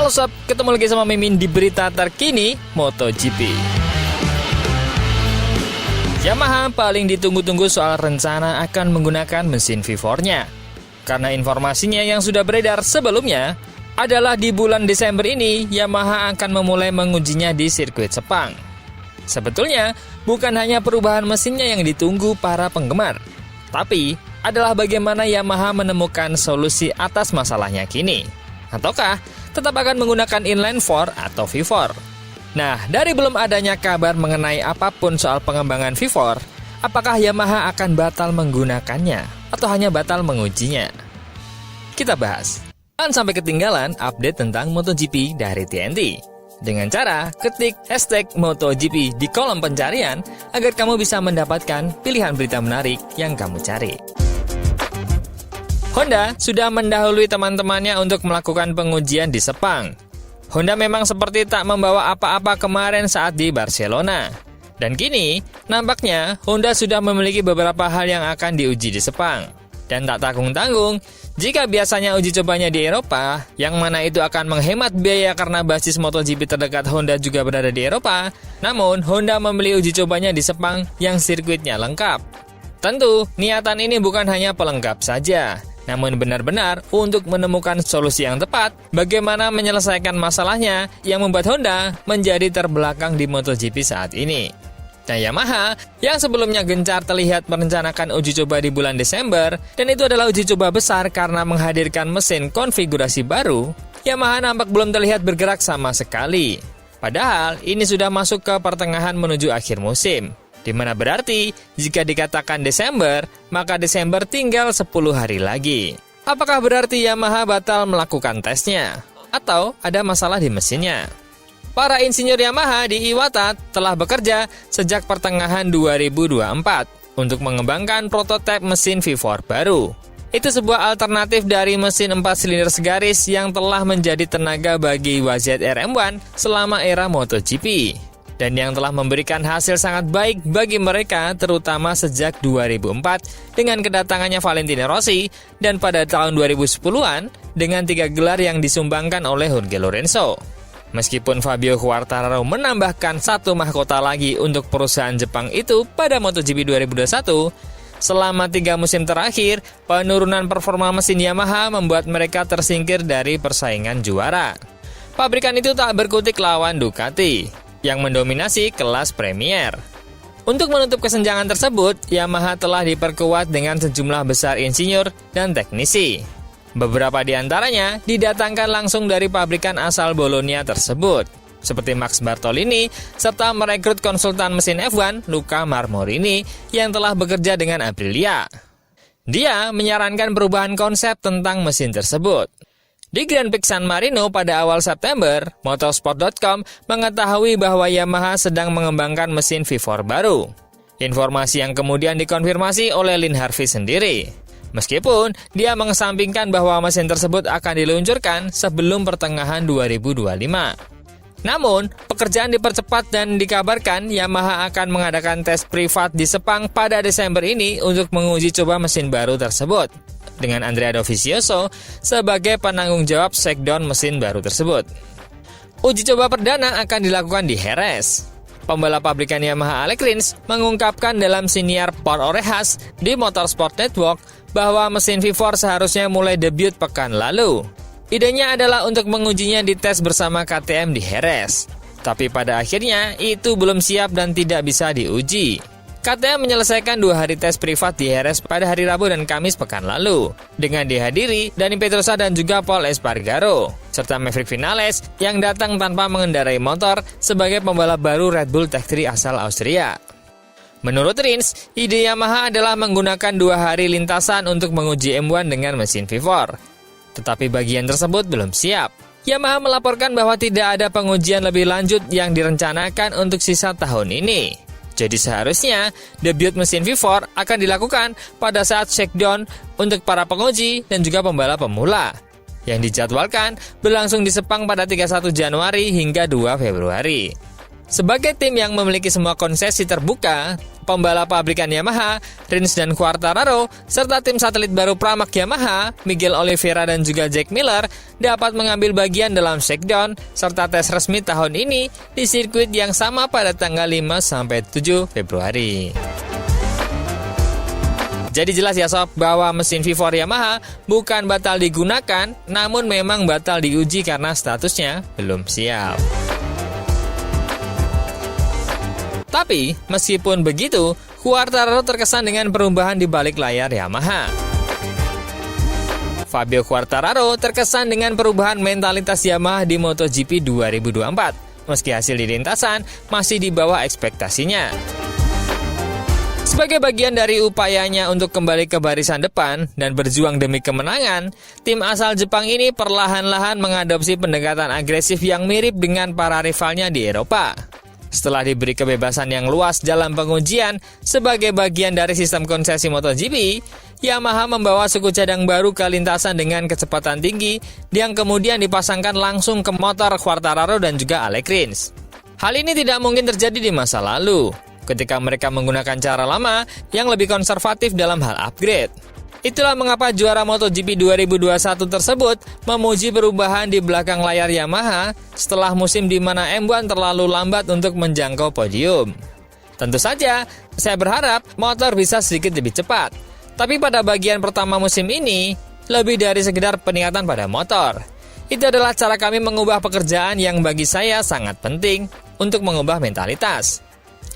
Halo sob, ketemu lagi sama Mimin di berita terkini MotoGP. Yamaha paling ditunggu-tunggu soal rencana akan menggunakan mesin V4-nya. Karena informasinya yang sudah beredar sebelumnya adalah di bulan Desember ini Yamaha akan memulai mengujinya di sirkuit Sepang. Sebetulnya bukan hanya perubahan mesinnya yang ditunggu para penggemar, tapi adalah bagaimana Yamaha menemukan solusi atas masalahnya kini. Ataukah tetap akan menggunakan inline 4 atau V4? Nah, dari belum adanya kabar mengenai apapun soal pengembangan V4, apakah Yamaha akan batal menggunakannya atau hanya batal mengujinya? Kita bahas. Jangan sampai ketinggalan update tentang MotoGP dari TNT. Dengan cara ketik hashtag MotoGP di kolom pencarian agar kamu bisa mendapatkan pilihan berita menarik yang kamu cari. Honda sudah mendahului teman-temannya untuk melakukan pengujian di Sepang. Honda memang seperti tak membawa apa-apa kemarin saat di Barcelona. Dan kini, nampaknya Honda sudah memiliki beberapa hal yang akan diuji di Sepang. Dan tak tanggung-tanggung, jika biasanya uji cobanya di Eropa, yang mana itu akan menghemat biaya karena basis MotoGP terdekat Honda juga berada di Eropa, namun Honda memilih uji cobanya di Sepang yang sirkuitnya lengkap. Tentu, niatan ini bukan hanya pelengkap saja, namun benar-benar untuk menemukan solusi yang tepat bagaimana menyelesaikan masalahnya yang membuat Honda menjadi terbelakang di MotoGP saat ini. Nah, Yamaha yang sebelumnya gencar terlihat merencanakan uji coba di bulan Desember, dan itu adalah uji coba besar karena menghadirkan mesin konfigurasi baru, Yamaha nampak belum terlihat bergerak sama sekali. Padahal ini sudah masuk ke pertengahan menuju akhir musim, di mana berarti jika dikatakan Desember, maka Desember tinggal 10 hari lagi. Apakah berarti Yamaha batal melakukan tesnya? Atau ada masalah di mesinnya? Para insinyur Yamaha di Iwata telah bekerja sejak pertengahan 2024 untuk mengembangkan prototipe mesin V4 baru. Itu sebuah alternatif dari mesin 4 silinder segaris yang telah menjadi tenaga bagi YZR M1 selama era MotoGP. Dan yang telah memberikan hasil sangat baik bagi mereka terutama sejak 2004 dengan kedatangannya Valentino Rossi dan pada tahun 2010-an dengan 3 gelar yang disumbangkan oleh Jorge Lorenzo. Meskipun Fabio Quartararo menambahkan 1 mahkota lagi untuk perusahaan Jepang itu pada MotoGP 2021, selama 3 musim terakhir, penurunan performa mesin Yamaha membuat mereka tersingkir dari persaingan juara. Pabrikan itu tak berkutik lawan Ducati yang mendominasi kelas Premier. Untuk menutup kesenjangan tersebut, Yamaha telah diperkuat dengan sejumlah besar insinyur dan teknisi. Beberapa di antaranya didatangkan langsung dari pabrikan asal Bologna tersebut, seperti Max Bartolini, serta merekrut konsultan mesin F1 Luca Marmorini yang telah bekerja dengan Aprilia. Dia menyarankan perubahan konsep tentang mesin tersebut. Di Grand Prix San Marino pada awal September, Motorsport.com mengetahui bahwa Yamaha sedang mengembangkan mesin V4 baru. Informasi yang kemudian dikonfirmasi oleh Lin Harvey sendiri. Meskipun dia mengesampingkan bahwa mesin tersebut akan diluncurkan sebelum pertengahan 2025. Namun, pekerjaan dipercepat dan dikabarkan Yamaha akan mengadakan tes privat di Sepang pada Desember ini untuk menguji coba mesin baru tersebut, dengan Andrea Dovizioso sebagai penanggung jawab shakedown mesin baru tersebut. Uji coba perdana akan dilakukan di Jerez. Pembalap pabrikan Yamaha Alex Rins mengungkapkan dalam siniar Por Orejas di Motorsport Network bahwa mesin V4 seharusnya mulai debut pekan lalu. Idenya adalah untuk mengujinya di tes bersama KTM di Jerez. Tapi pada akhirnya itu belum siap dan tidak bisa diuji. KTM menyelesaikan 2 hari tes privat di Jerez pada hari Rabu dan Kamis pekan lalu, dengan dihadiri Dani Pedrosa dan juga Paul Espargaro, serta Maverick Vinales yang datang tanpa mengendarai motor sebagai pembalap baru Red Bull Tech 3 asal Austria. Menurut Rins, ide Yamaha adalah menggunakan 2 hari lintasan untuk menguji M1 dengan mesin V4. Tetapi bagian tersebut belum siap. Yamaha melaporkan bahwa tidak ada pengujian lebih lanjut yang direncanakan untuk sisa tahun ini. Jadi seharusnya debut mesin V4 akan dilakukan pada saat shakedown untuk para penguji dan juga pembalap pemula, yang dijadwalkan berlangsung di Sepang pada 31 Januari hingga 2 Februari. Sebagai tim yang memiliki semua konsesi terbuka, pembalap pabrikan Yamaha, Rins dan Quartararo, serta tim satelit baru Pramac Yamaha, Miguel Oliveira dan juga Jack Miller, dapat mengambil bagian dalam shakedown serta tes resmi tahun ini di sirkuit yang sama pada tanggal 5-7 Februari. Jadi jelas ya sob, bahwa mesin V4 Yamaha bukan batal digunakan, namun memang batal diuji karena statusnya belum siap. Tapi, meskipun begitu, Quartararo terkesan dengan perubahan di balik layar Yamaha. Fabio Quartararo terkesan dengan perubahan mentalitas Yamaha di MotoGP 2024, meski hasil di lintasan masih di bawah ekspektasinya. Sebagai bagian dari upayanya untuk kembali ke barisan depan dan berjuang demi kemenangan, tim asal Jepang ini perlahan-lahan mengadopsi pendekatan agresif yang mirip dengan para rivalnya di Eropa. Setelah diberi kebebasan yang luas dalam pengujian sebagai bagian dari sistem konsesi MotoGP, Yamaha membawa suku cadang baru ke lintasan dengan kecepatan tinggi yang kemudian dipasangkan langsung ke motor Quartararo dan juga Alex Rins. Hal ini tidak mungkin terjadi di masa lalu, ketika mereka menggunakan cara lama yang lebih konservatif dalam hal upgrade. Itulah mengapa juara MotoGP 2021 tersebut memuji perubahan di belakang layar Yamaha setelah musim di mana M1 terlalu lambat untuk menjangkau podium. Tentu saja, saya berharap motor bisa sedikit lebih cepat. Tapi pada bagian pertama musim ini, lebih dari sekedar peningkatan pada motor. Itu adalah cara kami mengubah pekerjaan yang bagi saya sangat penting untuk mengubah mentalitas.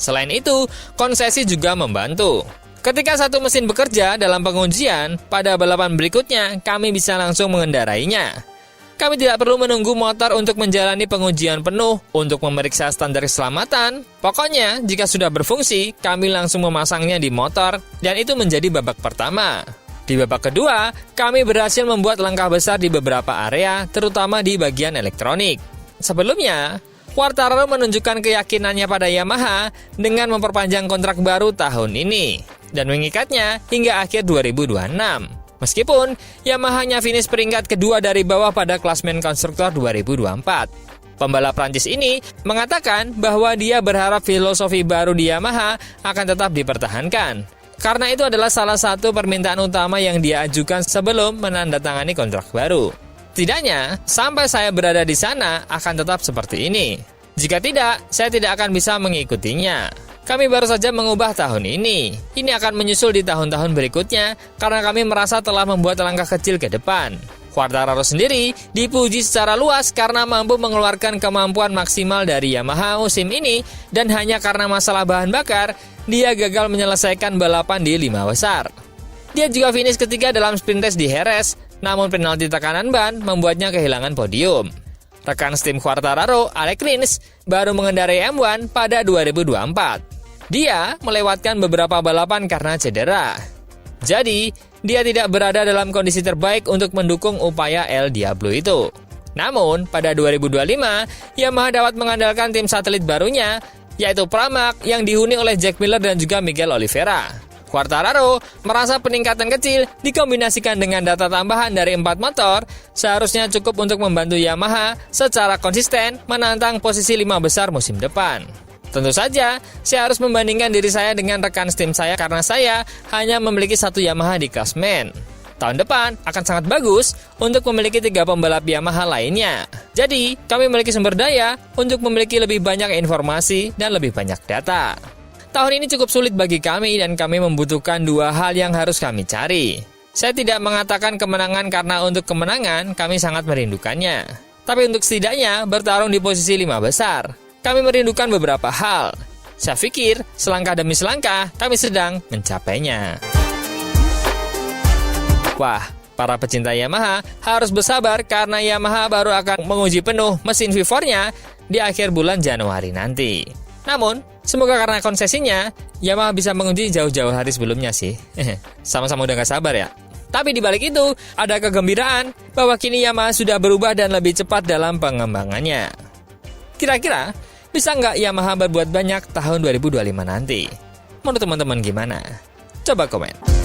Selain itu, konsesi juga membantu. Ketika satu mesin bekerja dalam pengujian, pada balapan berikutnya kami bisa langsung mengendarainya. Kami tidak perlu menunggu motor untuk menjalani pengujian penuh untuk memeriksa standar keselamatan. Pokoknya, jika sudah berfungsi, kami langsung memasangnya di motor, dan itu menjadi babak pertama. Di babak kedua, kami berhasil membuat langkah besar di beberapa area, terutama di bagian elektronik. Sebelumnya, Quartararo menunjukkan keyakinannya pada Yamaha dengan memperpanjang kontrak baru tahun ini dan mengikatnya hingga akhir 2026. Meskipun Yamaha-nya finish peringkat kedua dari bawah pada klasmen konstruktor 2024. Pembalap Prancis ini mengatakan bahwa dia berharap filosofi baru di Yamaha akan tetap dipertahankan. Karena itu adalah salah satu permintaan utama yang dia ajukan sebelum menandatangani kontrak baru. Setidaknya, sampai saya berada di sana akan tetap seperti ini. Jika tidak, saya tidak akan bisa mengikutinya. Kami baru saja mengubah tahun ini. Ini akan menyusul di tahun-tahun berikutnya karena kami merasa telah membuat langkah kecil ke depan. Quartararo sendiri dipuji secara luas karena mampu mengeluarkan kemampuan maksimal dari Yamaha musim ini dan hanya karena masalah bahan bakar, dia gagal menyelesaikan balapan di 5 besar. Dia juga finish ketiga dalam sprint race di Jerez, namun penalti tekanan ban membuatnya kehilangan podium. Rekan tim Quartararo, Alex Rins, baru mengendarai M1 pada 2024. Dia melewatkan beberapa balapan karena cedera. Jadi, dia tidak berada dalam kondisi terbaik untuk mendukung upaya El Diablo itu. Namun, pada 2025, Yamaha dapat mengandalkan tim satelit barunya, yaitu Pramac yang dihuni oleh Jack Miller dan juga Miguel Oliveira. Quartararo merasa peningkatan kecil dikombinasikan dengan data tambahan dari 4 motor seharusnya cukup untuk membantu Yamaha secara konsisten menantang posisi 5 besar musim depan. Tentu saja, saya harus membandingkan diri saya dengan rekan tim saya karena saya hanya memiliki satu Yamaha di klasmen. Tahun depan akan sangat bagus untuk memiliki 3 pembalap Yamaha lainnya. Jadi, kami memiliki sumber daya untuk memiliki lebih banyak informasi dan lebih banyak data. Tahun ini cukup sulit bagi kami dan kami membutuhkan 2 hal yang harus kami cari. Saya tidak mengatakan kemenangan karena untuk kemenangan kami sangat merindukannya. Tapi untuk setidaknya bertarung di posisi 5 besar. Kami merindukan beberapa hal. Saya pikir selangkah demi selangkah kami sedang mencapainya. Wah, para pecinta Yamaha harus bersabar karena Yamaha baru akan menguji penuh mesin V4-nya di akhir bulan Januari nanti. Namun, semoga karena konsesinya, Yamaha bisa menguji jauh-jauh hari sebelumnya sih. Sama-sama udah gak sabar ya. Tapi di balik itu, ada kegembiraan bahwa kini Yamaha sudah berubah dan lebih cepat dalam pengembangannya. Kira-kira, bisa nggak Yamaha berbuat banyak tahun 2025 nanti? Menurut teman-teman gimana? Coba komen.